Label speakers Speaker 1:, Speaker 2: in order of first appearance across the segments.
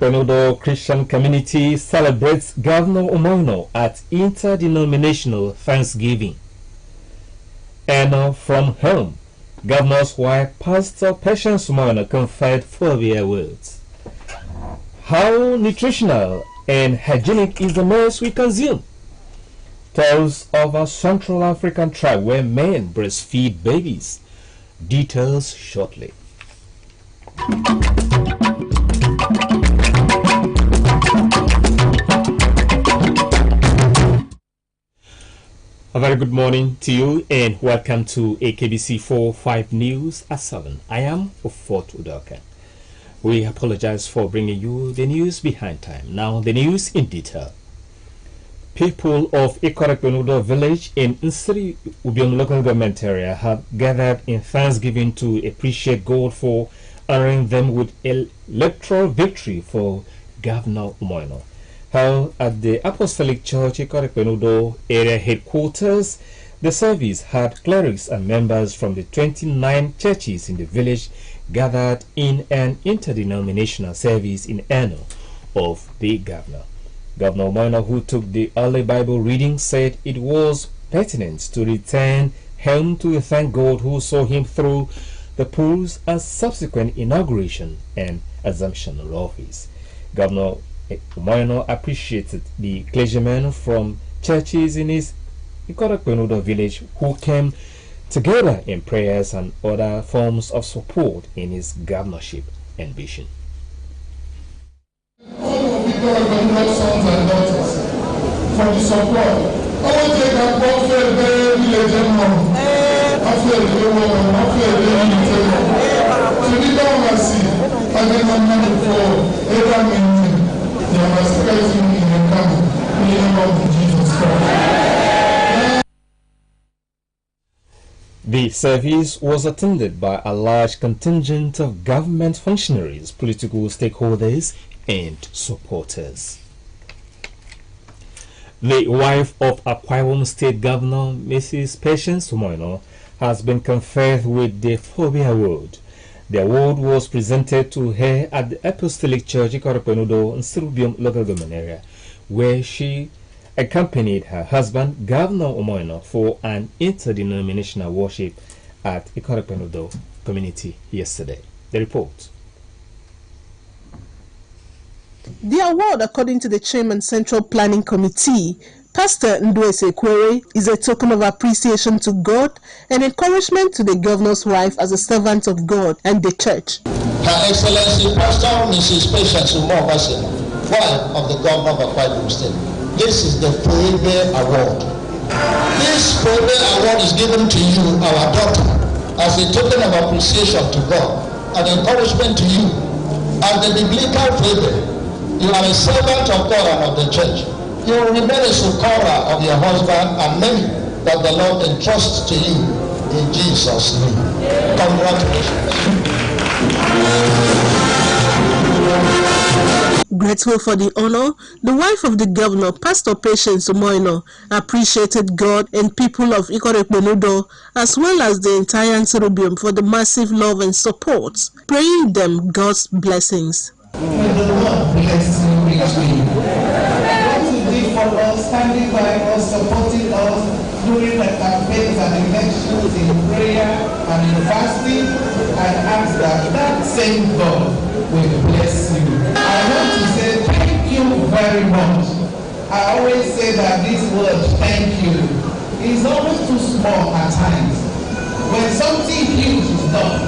Speaker 1: Akbc Christian community celebrates Governor Umoino at interdenominational Thanksgiving. And from home, Governor's wife, Pastor Patience Umoino, conferred 4-year words. How nutritional and hygienic is the meals we consume? Tales of a Central African tribe where men breastfeed babies. Details shortly. A very good morning to you and welcome to Akbc 4-5 News at 7. I am Ofort Udoka. We apologize for bringing you the news behind time. Now the news in detail. People of Akbc village in Nsiri Ubiom local government area have gathered in Thanksgiving to appreciate God for honoring them with electoral victory for Governor Umoino. Held at the Apostolic Church Akbc area headquarters, the service had clerics and members from the 29 churches in the village gathered in an interdenominational service in honor of the governor. Governor Umoino, who took the early Bible reading, said it was pertinent to return home to thank God who saw him through the polls and subsequent inauguration and assumption of office. Governor Umoino appreciated the clergymen from churches in his Akbc village who came together in prayers and other forms of support in his governorship ambition.
Speaker 2: All of Akbc sons and daughters for the support. I want to take a very village and after
Speaker 1: the service was attended by a large contingent of government functionaries, political stakeholders, and supporters. The wife of Akwa Ibom State Governor, Mrs. Patience Umoino, has been conferred with the Phobia Award. The award was presented to her at the Apostolic Church Akbc in Nsiri local government area, where she accompanied her husband, Governor Umoino, for an interdenominational worship at Akbc community yesterday. The report.
Speaker 3: The award, according to the Chairman Central Planning Committee, Pastor Ndwese Kwere, is a token of appreciation to God and encouragement to the governor's wife as a servant of God and the church.
Speaker 4: Her Excellency Pastor Mrs. Patience Umoino, wife of the governor of Akwa Ibom State. This is the Forever Award. This Forever Award is given to you, our daughter, as a token of appreciation to God and encouragement to you. As the biblical favor, you are a servant of God and of the church. You will remain a succorer of your husband and many that the Lord entrusts to you in Jesus' name. Congratulations.
Speaker 3: Grateful for the honor, the wife of the governor, Pastor Patience Umoino, appreciated God and people of Akbc as well as the entire Nsiri for the massive love and support, praying them God's blessings.
Speaker 2: May the Lord bless you richly. What you did for us, standing by us, supporting us during the campaigns and elections in prayer and in fasting, I ask that same God will bless you. I want to say thank you very much. I always say that this word, thank you, is almost too small at times. When something huge is done,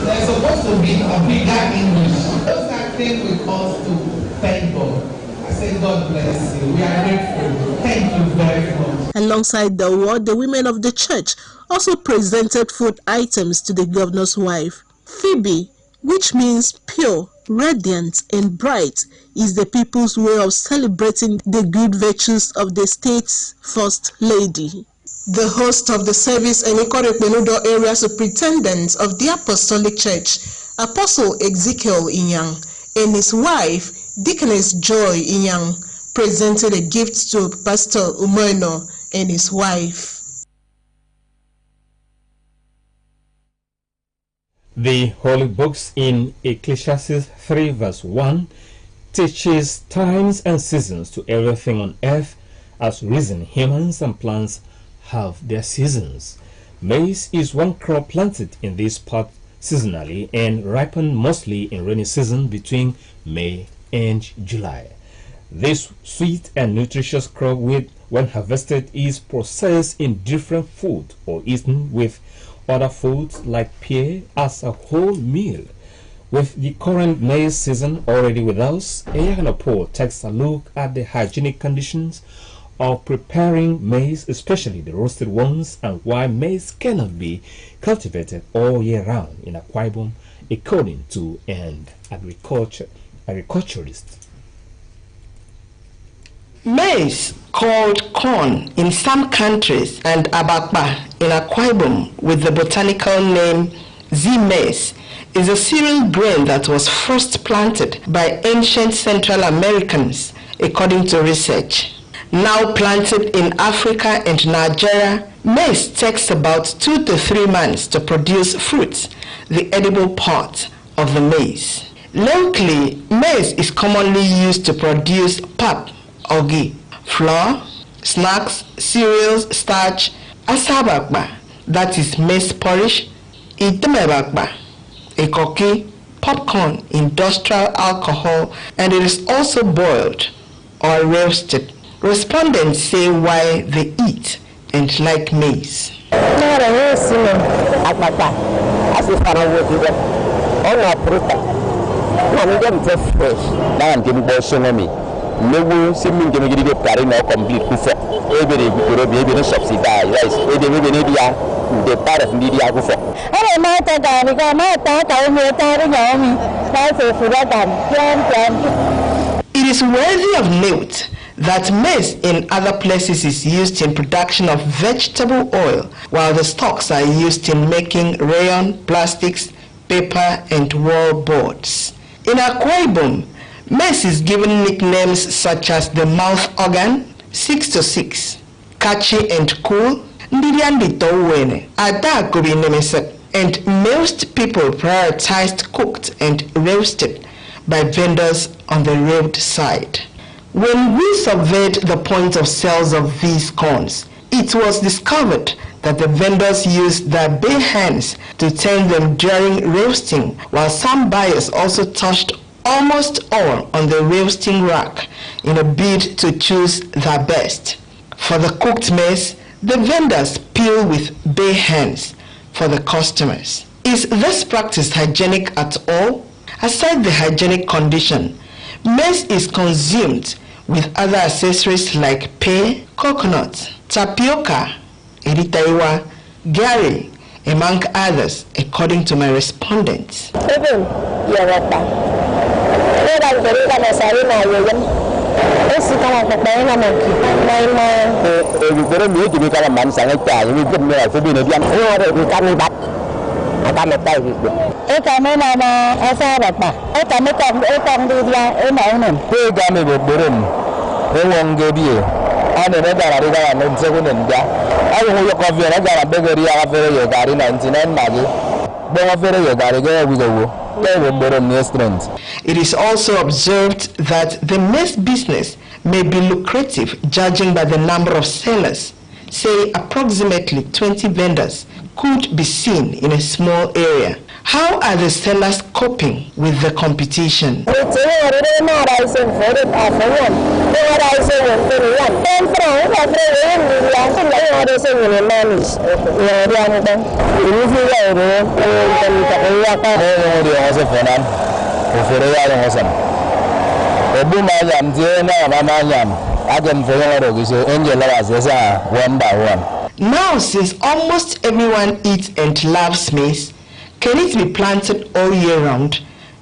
Speaker 2: there's supposed to be a bigger English. Those are things we cause to thank God. I say God bless you. We are grateful. Thank you very much.
Speaker 3: Alongside the award, the women of the church also presented food items to the governor's wife. Phoebe, which means pure, radiant, and bright, is the people's way of celebrating the good virtues of the state's first lady. The host of the service and Ikorekpenudo area superintendent of the Apostolic Church, Apostle Ezekiel Inyang, and his wife, Deaconess Joy Inyang, presented a gift to Pastor Umoino and his wife.
Speaker 1: The Holy Books in Ecclesiastes 3 verse 1 teaches times and seasons to everything on earth, as reason humans and plants have their seasons. Maize is one crop planted in this part seasonally and ripened mostly in rainy season between May and July. This sweet and nutritious crop, when harvested, is processed in different food or eaten with other foods like pear as a whole meal. With the current maize season already with us, Eyaganapo takes a look at the hygienic conditions of preparing maize, especially the roasted ones, and why maize cannot be cultivated all year round in Akwa Ibom, according to an agriculturist.
Speaker 5: Maize, called corn in some countries, and abakpa in Akwa Ibom with the botanical name Z-maize, is a cereal grain that was first planted by ancient Central Americans, according to research. Now planted in Africa and Nigeria, maize takes about 2 to 3 months to produce fruit, the edible part of the maize. Locally, maize is commonly used to produce pap, ogi, flour, snacks, cereals, starch, asabakba, that is maize porridge, itemebakba, ekoki, popcorn, industrial alcohol, and it is also boiled or roasted. Respondents say why they eat and like maize. It is worthy of note that maize in other places is used in production of vegetable oil, while the stalks are used in making rayon, plastics, paper, and wall boards. In Akwa Ibom, maize is given nicknames such as the mouth organ, 6 to 6, catchy and cool, Ndidiandi Towene, Adagobi Nemesep, and most people prioritized cooked and roasted by vendors on the roadside. When we surveyed the point of sales of these corns, it was discovered that the vendors used their bare hands to turn them during roasting, while some buyers also touched almost all on the roasting rack in a bid to choose their best. For the cooked maize, the vendors peel with bare hands for the customers. Is this practice hygienic at all? Aside the hygienic condition, maize is consumed with other accessories like pear, coconut, tapioca, eritaiwa, gari, among others, according to my respondents. It is also observed that the maize business may be lucrative, judging by the number of sellers. Say approximately 20 vendors could be seen in a small area. How are the sellers coping with the competition? Now, since almost everyone eats and loves maize, can it be planted all year round?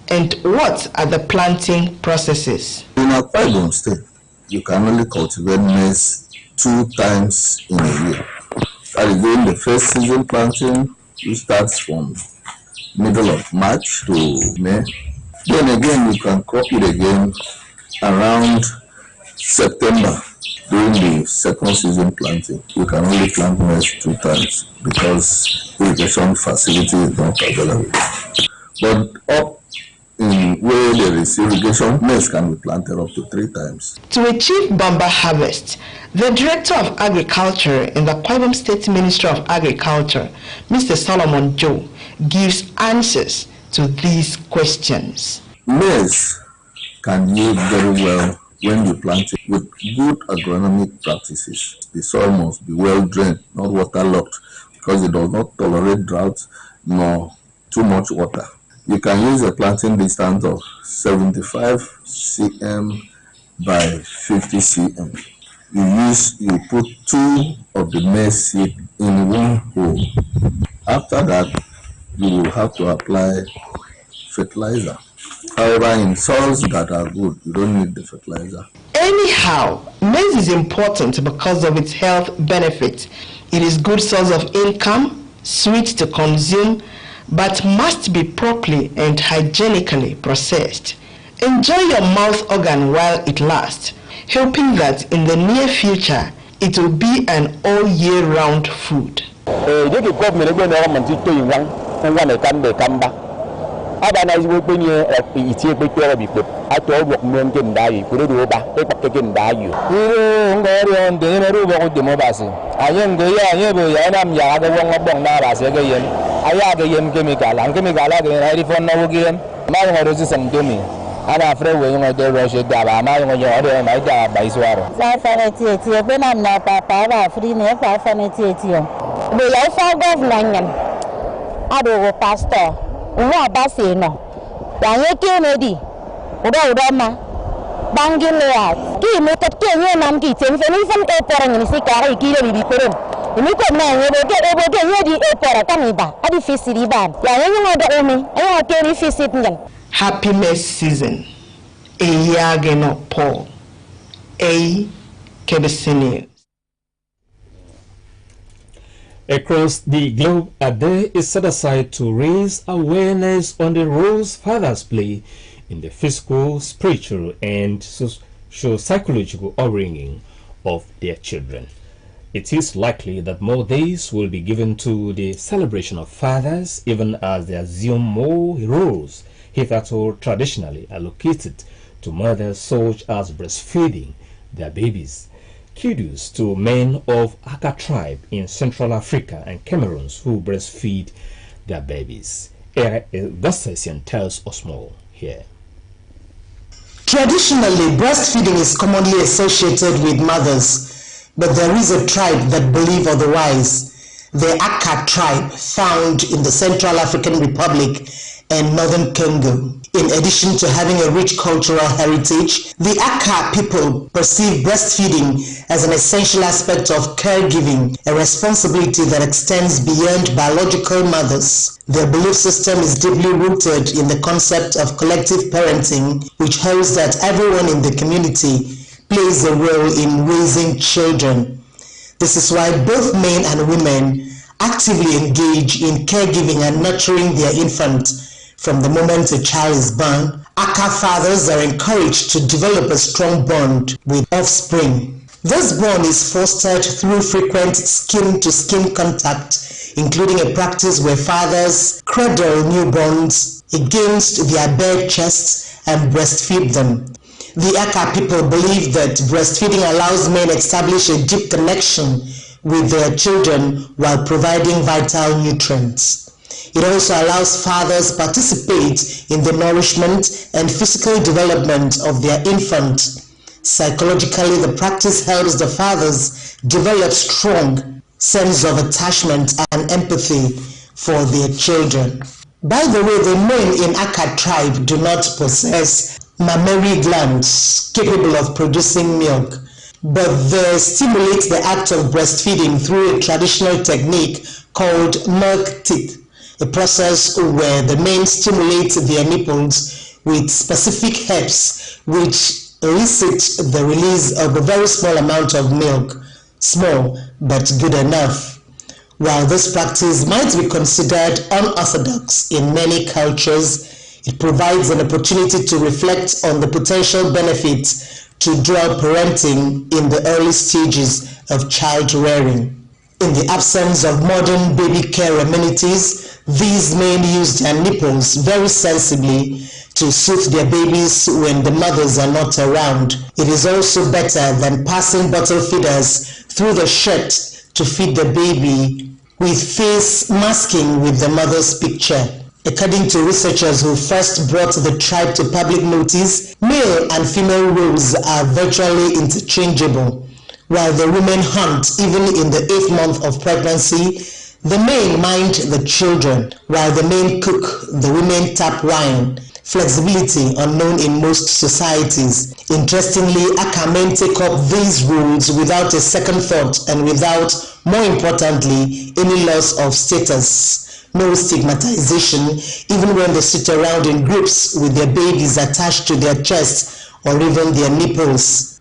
Speaker 5: And what are the planting processes?
Speaker 6: In Akbc State, you can only cultivate maize 2 times in a year. That is during the first season planting, which starts from middle of March to May. Then again, you can crop it again around September during the second season planting. You can only plant maize 2 times because irrigation facility is not available. But up in where there is irrigation, maize can be planted up to 3 times.
Speaker 5: To achieve bumper harvest, the Director of Agriculture in the Akbc State Ministry of Agriculture, Mr. Solomon Joe, gives answers to these questions.
Speaker 6: Maize can yield very well when you plant it with good agronomic practices. The soil must be well drained, not waterlogged, because it does not tolerate drought nor too much water. You can use a planting distance of 75 cm by 50 cm. You put 2 of the maize seed in 1 hole. After that, you will have to apply fertilizer. However, in soils that are good, you don't need the fertilizer.
Speaker 5: Anyhow, maize is important because of its health benefits. It is good source of income, sweet to consume, but must be properly and hygienically processed. Enjoy your mouth organ while it lasts, hoping that in the near future it will be an all year round food.
Speaker 7: ana afre we ngo de ro she da ba ma ngo yo de ma da ba iswaro sa fa ne ti ti be na na papa ba afri ne fa ne ti ti o be ya fa government nyam ado go pastor wo abase no ya ye ke ne di udo ma bangile ya ki mo tat ke nye nam ki tem fe ni fam e por ni si ka ri ki le bi perum ni ko na ye be ke ye di e por ka ni ba adi fisiri ba ya ye ngo do o mi e ke ni fisit nyam.
Speaker 5: Happy maize season. Eyageno Paul. Akbc News.
Speaker 1: Across the globe, a day is set aside to raise awareness on the roles fathers play in the physical, spiritual, and psychological upbringing of their children. It is likely that more days will be given to the celebration of fathers, even as they assume more roles hitherto traditionally allocated to mothers, such as breastfeeding their babies. Kudos to men of Aka tribe in Central Africa and Cameroon who breastfeed their babies. Augustus tells us more here.
Speaker 8: Traditionally, breastfeeding is commonly associated with mothers, but there is a tribe that believe otherwise. The Aka tribe, found in the Central African Republic and Northern Congo. In addition to having a rich cultural heritage, the Aka people perceive breastfeeding as an essential aspect of caregiving, a responsibility that extends beyond biological mothers. Their belief system is deeply rooted in the concept of collective parenting, which holds that everyone in the community plays a role in raising children. This is why both men and women actively engage in caregiving and nurturing their infant. From the moment a child is born, Aka fathers are encouraged to develop a strong bond with offspring. This bond is fostered through frequent skin-to-skin contact, including a practice where fathers cradle newborns against their bare chests and breastfeed them. The Aka people believe that breastfeeding allows men establish a deep connection with their children while providing vital nutrients. It also allows fathers participate in the nourishment and physical development of their infant. Psychologically, the practice helps the fathers develop strong sense of attachment and empathy for their children. By the way, the men in Aka tribe do not possess mammary glands capable of producing milk, but they stimulate the act of breastfeeding through a traditional technique called milk teeth, a process where the men stimulate their nipples with specific herbs which elicit the release of a very small amount of milk, small but good enough. While this practice might be considered unorthodox in many cultures, it provides an opportunity to reflect on the potential benefits to dual parenting in the early stages of child rearing. In the absence of modern baby care amenities, these men use their nipples very sensibly to soothe their babies when the mothers are not around. It is also better than passing bottle feeders through the shirt to feed the baby with face masking with the mother's picture. According to researchers who first brought the tribe to public notice, male and female roles are virtually interchangeable. While the women hunt even in the 8th month of pregnancy, the men mind the children. While the men cook, the women tap wine. Flexibility unknown in most societies. Interestingly, Aka men take up these roles without a second thought and without, more importantly, any loss of status. No stigmatization, even when they sit around in groups with their babies attached to their chests or even their nipples.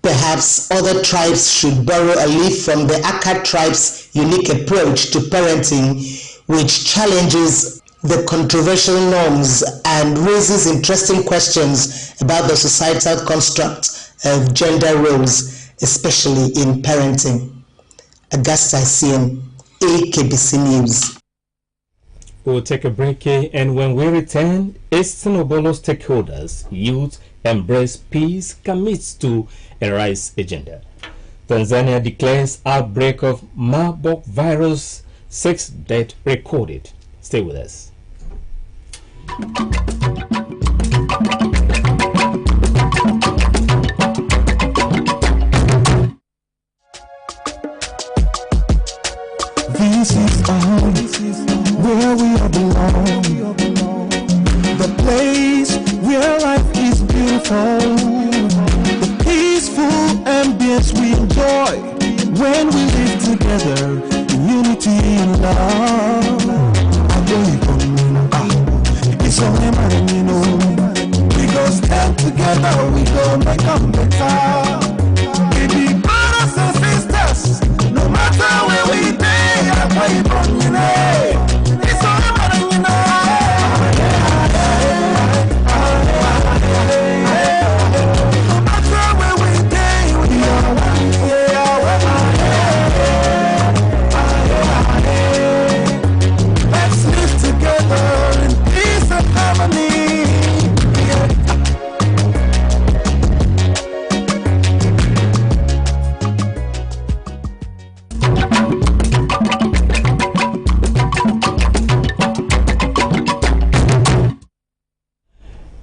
Speaker 8: Perhaps other tribes should borrow a leaf from the Aka tribe's unique approach to parenting, which challenges the controversial norms and raises interesting questions about the societal construct of gender roles, especially in parenting. Akbc, Akbc News.
Speaker 1: We'll take a break here, and when we return, Eastern Obolo stakeholders, youth, embrace peace, commits to a rice agenda. Tanzania declares outbreak of Marburg virus, 6 deaths recorded. Stay with us.
Speaker 9: This is home, where we all belong. The place where life is beautiful. The peaceful ambience we enjoy when we live together in unity and love. It's only man, you know. We go stand together, we go make them better. We be brothers and sisters, no matter where we be. It's only man, you know. No matter where we be, we are one. Let's live together in peace and harmony.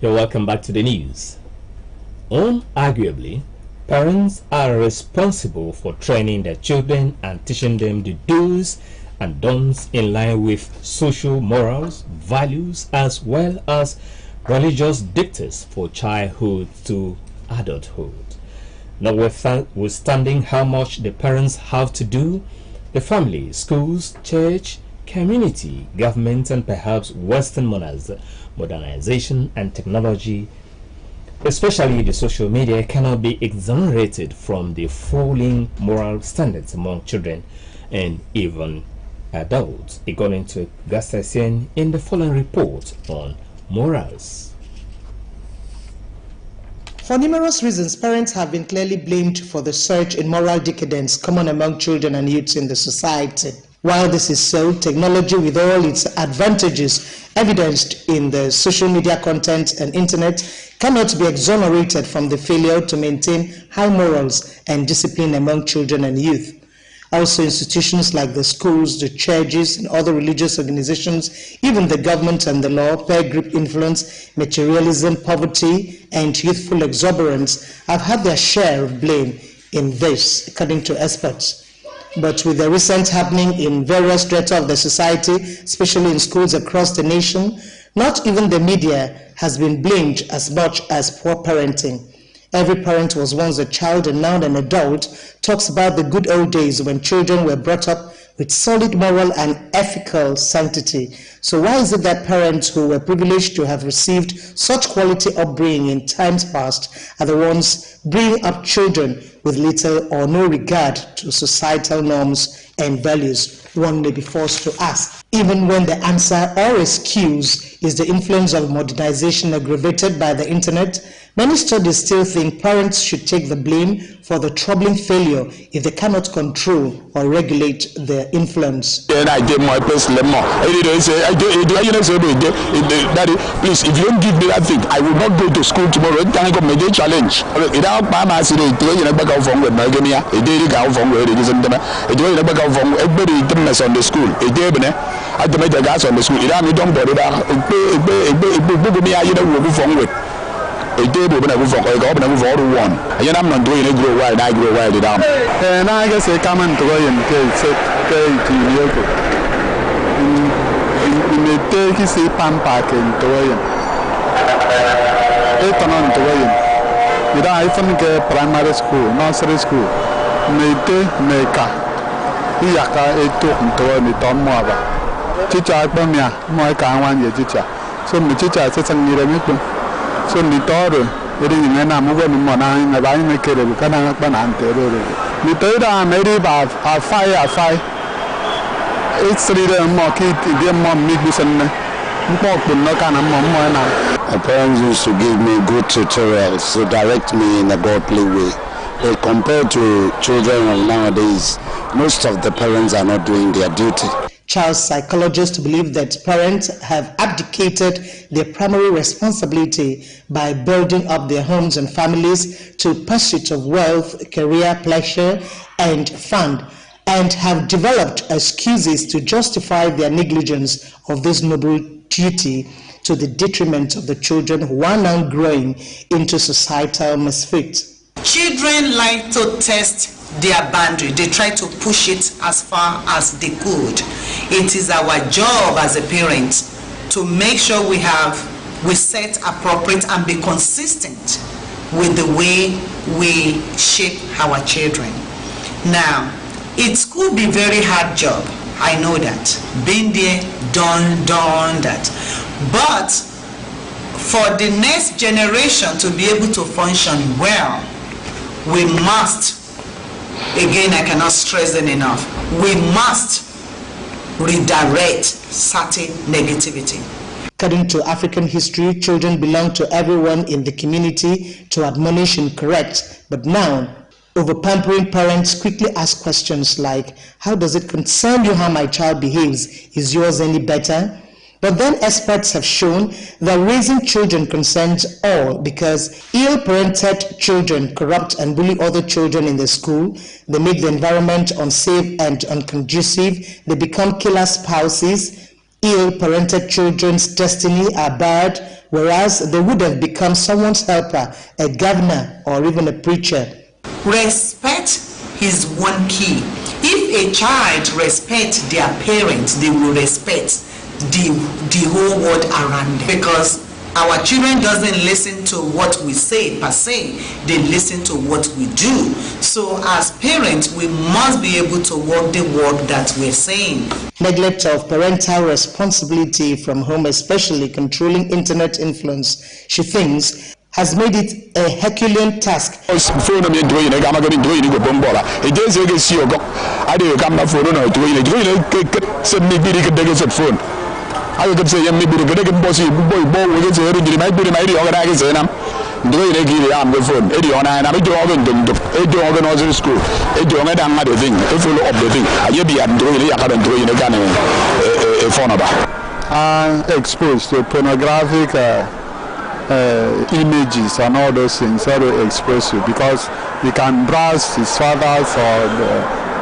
Speaker 1: You're welcome back to the news. Unarguably, parents are responsible for training their children and teaching them the do's and don'ts in line with social morals, values, as well as religious dictates for childhood to adulthood. Notwithstanding how much the parents have to do, the family, schools, church, community, government, and perhaps Western modernization and technology, especially the social media, cannot be exonerated from the falling moral standards among children and even adults, according to Akbc in the following report on morals.
Speaker 8: For numerous reasons, parents have been clearly blamed for the surge in moral decadence common among children and youths in the society. While this is so, technology, with all its advantages evidenced in the social media content and internet, cannot be exonerated from the failure to maintain high morals and discipline among children and youth. Also, institutions like the schools, the churches, and other religious organizations, even the government and the law, peer group influence, materialism, poverty, and youthful exuberance have had their share of blame in this, according to experts. But with the recent happening in various strata of the society, especially in schools across the nation, Not even the media has been blamed as much as poor parenting. Every parent was once a child and now an adult talks about the good old days when children were brought up with solid moral and ethical sanctity. So why is it that parents who were privileged to have received such quality upbringing in times past are the ones bringing up children with little or no regard to societal norms and values? One may be forced to ask. Even when the answer or excuse is the influence of modernization aggravated by the internet, many studies still think parents should take the blame for the troubling failure if they cannot control or regulate their influence.
Speaker 10: I did my best lemon. Daddy, please, if you don't give me that thing, I will not go to school tomorrow. I got my day challenge. On the school, I made the gas on the school. Don't bother that. A day when I move on, I got move all one. And I'm not doing it, grow wild, I grow wild down. And I guess I come and go and take his pan pack in Toyan. They turn on Toyan. Did I even get primary school, nursery school? Make Yaka a token to me, Tom Mava. Chicha Bamia, my Kawan, your teacher. So, my teacher says, I need a meeting. So, Nitoro, it is in a movie, Mona, and I make it a Canana Banante. Nitoda, maybe about a fire. It's really more kid, dear mom, meet and walk with no kind of mom. My parents used to give me good tutorials, so direct me in a godly way. Compared to children of nowadays, most of the parents are not doing their duty.
Speaker 8: Child psychologists believe that parents have abdicated their primary responsibility by building up their homes and families to pursuit of wealth, career, pleasure, and fun, and have developed excuses to justify their negligence of this noble duty to the detriment of the children who are now growing into societal misfits.
Speaker 11: Children like to test their boundary. They try to push it as far as they could. It is our job as a parent to make sure we set appropriate and be consistent with the way we shape our children. Now, it could be a very hard job. I know that. Been there, done that. But for the next generation to be able to function well, we must, again, I cannot stress it enough, we must redirect certain negativity.
Speaker 8: According to African history, children belong to everyone in the community to admonish and correct. But now, over-pampering parents quickly ask questions like, how does it concern you how my child behaves? Is yours any better? But then experts have shown that raising children concerns all, because ill-parented children corrupt and bully other children in the school. They make the environment unsafe and unconducive. They become killer spouses. Ill-parented children's destiny are bad, whereas they would have become someone's helper, a governor, or even a preacher.
Speaker 11: Respect is one key. If a child respects their parents, they will respect the whole world around them, because our children doesn't listen to what we say per se, they listen to what we do. So as parents, we must be able to walk the walk that we're saying.
Speaker 8: Neglect of parental responsibility from home, especially controlling internet influence, she thinks, has made it a Herculean task.
Speaker 10: I could say, maybe the good bossy boy, we get to my organization. Do it again with phone. Edion and I'm organizing school. Edion and another thing, a full of the thing. I be at doing a gun a phone about. Exposed to pornographic images and all those things that will expose you, because you can browse his father's or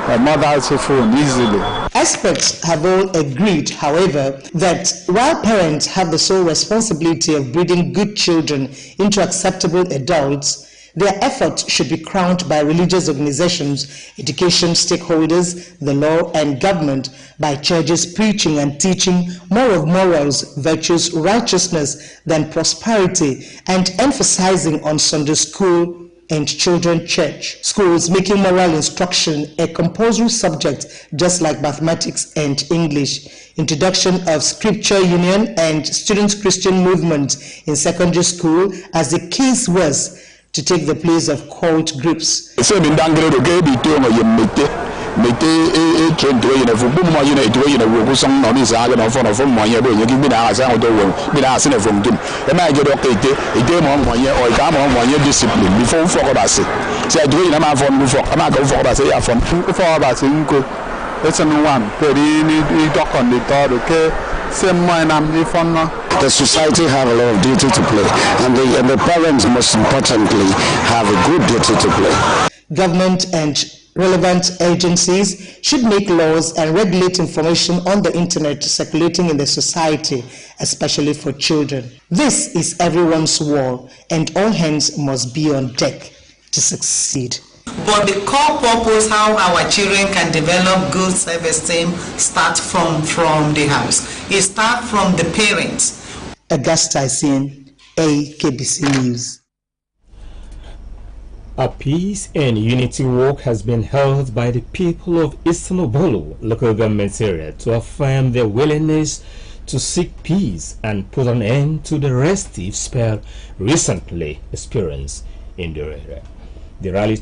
Speaker 10: the mother's phone easily.
Speaker 8: Experts have all agreed, however, that while parents have the sole responsibility of breeding good children into acceptable adults, Their efforts should be crowned by religious organizations, education stakeholders, the law and government, by churches preaching and teaching more of morals, virtues, righteousness than prosperity, and emphasizing on Sunday school and children's church schools, making moral instruction a compulsory subject just like mathematics and English. Introduction of scripture union and students' Christian movement in secondary school as the case was, to take the place of cult groups.
Speaker 12: The society have a lot of duty to play, and the parents most importantly have a good duty to play.
Speaker 8: Government and relevant agencies should make laws and regulate information on the internet circulating in the society, especially for children. This is everyone's war, and all hands must be on deck to succeed.
Speaker 11: But the core purpose, how our children can develop good self-esteem, starts from the house. It starts from the parents.
Speaker 8: Augusta Isian, Akbc News.
Speaker 1: A peace and unity walk has been held by the people of Eastern Obolo local government area to affirm their willingness to seek peace and put an end to the restive spell recently experienced in the area. The rally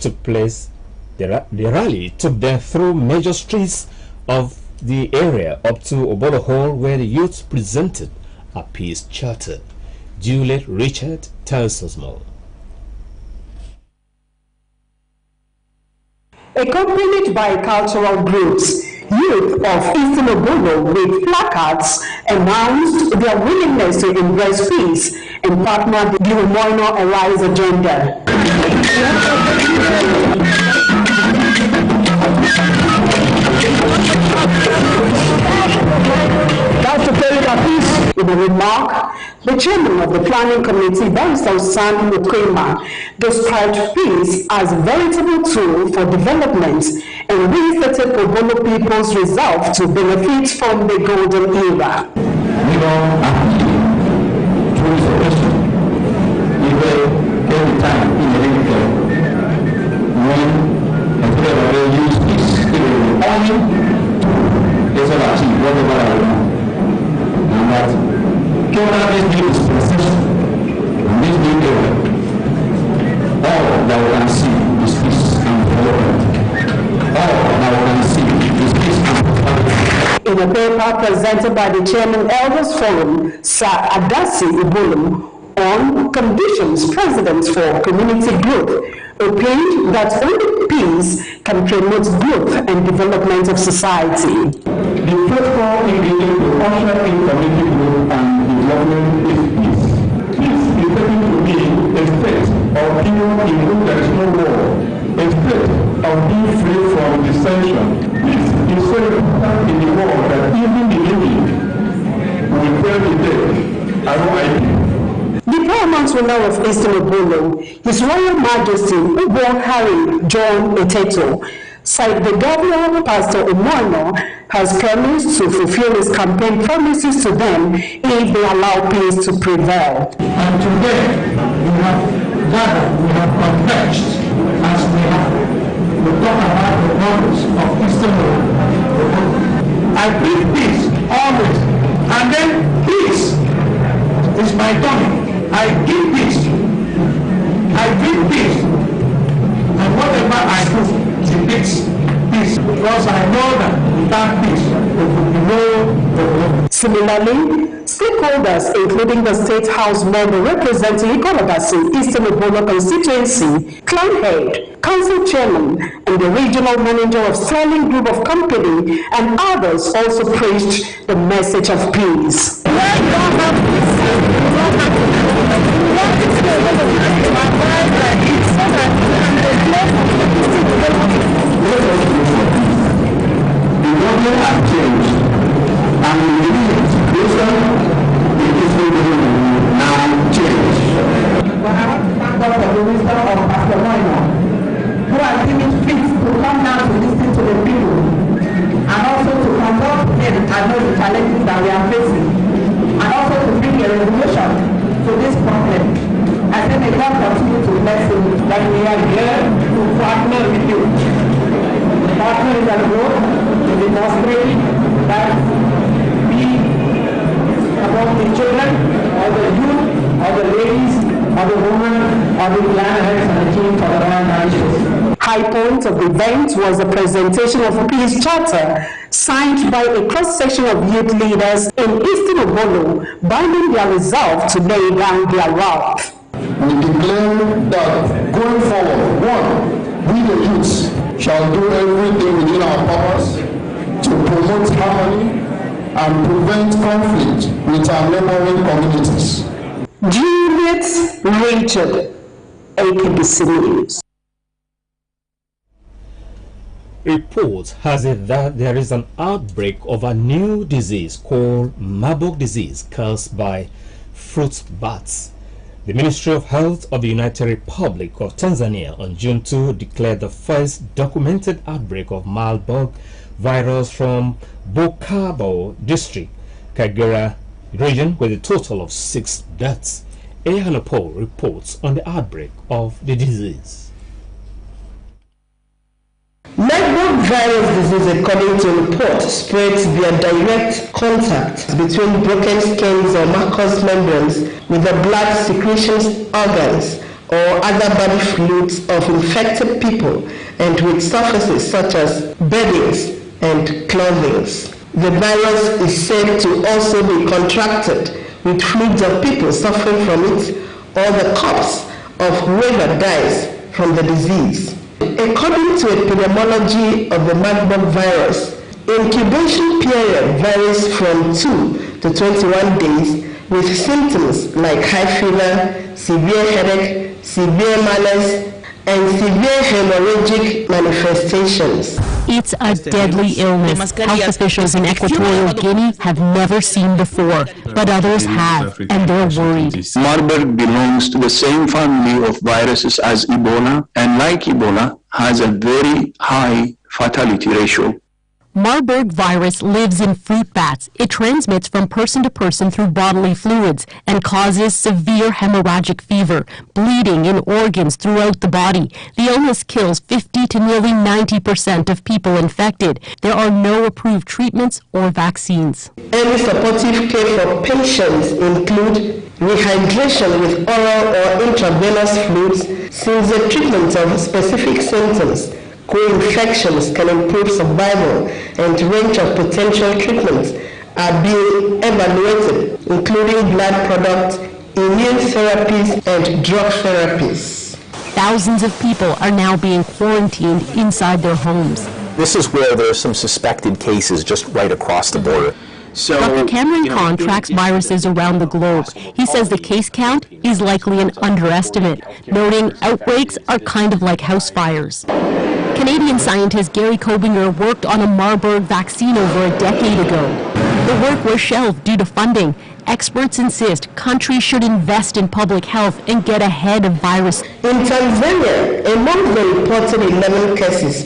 Speaker 1: took them through major streets of the area up to Obolo Hall, where the youth presented a peace charter. Juliet Richard tells us more.
Speaker 13: Accompanied by cultural groups, youth of Eastern Obolo with placards announced their willingness to embrace peace and partner the Moino Arise agenda. Dr. Perry Peace, in a remark, the chairman of the planning committee, Barrister Sam Mukwema, described peace as a veritable tool for development and reinstated Obolo people's resolve to benefit from the golden era.
Speaker 14: Every time in the when use peace, only is all achieve whatever I want. And that this new dispensation, this new era, all that we can see is peace and development. All that we can see is peace and prosperity.
Speaker 13: In a paper presented by the Chairman Elders Forum, Sir Adasi Ibulum, on conditions precedents for community growth, opined that only peace can promote growth and development of society.
Speaker 14: The first ingredient to usher in community growth and development is peace. Peace is taken to be a state of people in whom there is no war, a state of being free from dissension. Peace is so important in the world that even the living will tell the dead, R.I.P.
Speaker 13: The paramount ruler of Eastern Obolo, His Royal Majesty Ubo Harry John Eteto, said the governor, Pastor Omono, has promised to fulfill his campaign promises to them if they allow peace to prevail.
Speaker 14: And today, we have gathered, we have converged as we have to talk about the promise of Eastern Obolo. I bring peace always, and then peace is my tongue. I give peace. I bring peace. And whatever I do, depicts peace. Because I know that without peace, there will be no development.
Speaker 13: Similarly, stakeholders, including the State House member representing Ikolabasi, Eastern Obolo constituency, clan head, council chairman, and the regional manager of Sterling Group of Company, and others also preached the message of peace.
Speaker 14: The government has changed, and we believe the situation now change. But I want to thank God for the wisdom of
Speaker 13: resolution to this problem. I say may God continue to bless you, that we are here to partner with you. The partner is our group to demonstrate that we, among the children, or the youth, or the ladies, or the women, or the planheads and the team for the Royal Mauritius. High point of the event was the presentation of a peace charter signed by a cross-section of youth leaders in Eastern Obolo, binding their resolve to lay down their wealth.
Speaker 4: We declare that going forward, one, we the youths shall do everything within our powers to promote harmony and prevent conflict with our neighboring communities.
Speaker 13: Juliet Rachel, Akbc News.
Speaker 1: Reports has it that there is an outbreak of a new disease called Marburg disease caused by fruit bats. The Ministry of Health of the United Republic of Tanzania on June 2 declared the first documented outbreak of Marburg virus from Bukabo district, Kagera region, with a total of 6 deaths. Ehanopo reports on the outbreak of the disease.
Speaker 5: Marburg virus disease, according to reports, spreads via direct contact between broken skins or mucous membranes with the blood secretions organs or other body fluids of infected people and with surfaces such as beddings and clothing. The virus is said to also be contracted with fluids of people suffering from it or the corpse of whoever dies from the disease. According to epidemiology of the Marburg virus, incubation period varies from 2 to 21 days with symptoms like high fever, severe headache, severe malaise, and severe hemorrhagic manifestations.
Speaker 15: It's a deadly illness health officials in Equatorial Guinea have never seen before, but others have, and they're worried.
Speaker 16: Marburg belongs to the same family of viruses as Ebola, and like Ebola, has a very high fatality ratio.
Speaker 15: Marburg virus lives in fruit bats. It transmits from person to person through bodily fluids and causes severe hemorrhagic fever, bleeding in organs throughout the body. The illness kills 50 to nearly 90% of people infected. There are no approved treatments or vaccines.
Speaker 5: Any supportive care for patients include rehydration with oral or intravenous fluids, since the treatment of specific symptoms, co-infections can improve survival, and range of potential treatments are being evaluated, including blood products, immune therapies, and drug therapies.
Speaker 15: Thousands of people are now being quarantined inside their homes.
Speaker 17: This is where there are some suspected cases just right across the border. So,
Speaker 15: Dr. Cameron Kahn tracks viruses around the globe. He says the case count is likely an underestimate, noting outbreaks are kind of like house fires. Canadian scientist Gary Kobinger worked on a Marburg vaccine over a decade ago. The work was shelved due to funding. Experts insist countries should invest in public health and get ahead of virus.
Speaker 5: In Tanzania, among the reported 11 cases,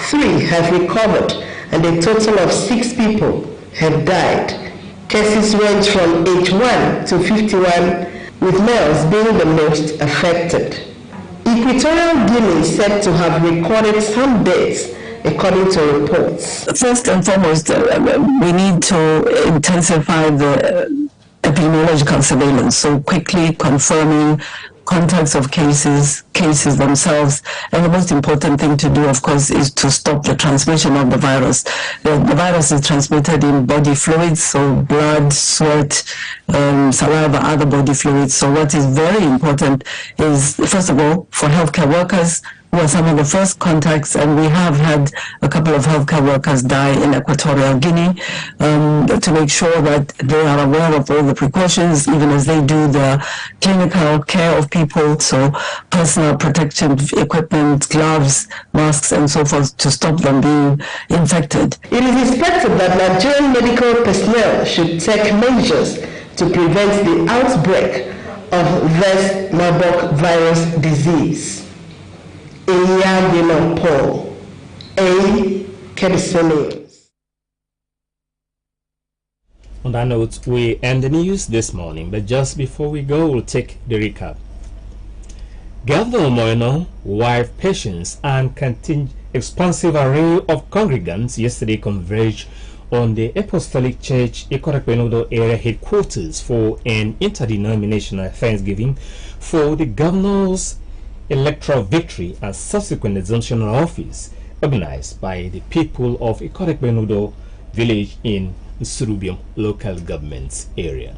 Speaker 5: 3 have recovered and a total of 6 people have died. Cases range from age 1 to 51, with males being the most affected. Equatorial Guinea is said to have recorded some deaths, according to reports.
Speaker 18: First and foremost, we need to intensify the epidemiological surveillance, so quickly confirming contacts of cases themselves, and the most important thing to do, of course, is to stop the transmission of the virus. The virus is transmitted in body fluids, so blood, sweat, saliva, other body fluids. So what is very important is, first of all, for healthcare workers, who are some of the first contacts, and we have had a couple of healthcare workers die in Equatorial Guinea, to make sure that they are aware of all the precautions, even as they do the clinical care of people, so personal protection equipment, gloves, masks, and so forth, to stop them being infected.
Speaker 5: It is expected that Nigerian medical personnel should take measures to prevent the outbreak of this Marburg virus disease. Paul, Akbc News.
Speaker 1: On that note, we end the news this morning, but just before we go, we'll take the recap. Governor Moino, wife, patients, and expansive array of congregants yesterday converged on the Apostolic Church Ikorekpenodo area headquarters for an interdenominational thanksgiving for the governor's electoral victory and subsequent assumption of office, organized by the people of Ikorekpenodo village in Surubium local government area.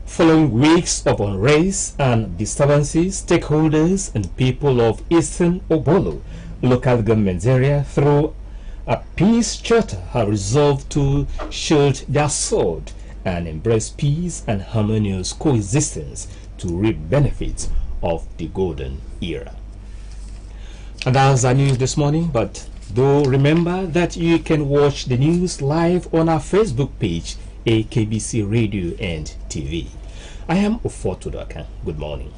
Speaker 1: Following weeks of unrest and disturbances, stakeholders and people of Eastern Obolo local government area through a peace charter have resolved to shield their sword and embrace peace and harmonious coexistence to reap benefits of the golden era. And that's our news this morning, but do remember that you can watch the news live on our Facebook page, Akbc Radio and TV. I am Ofotudoka. Good morning.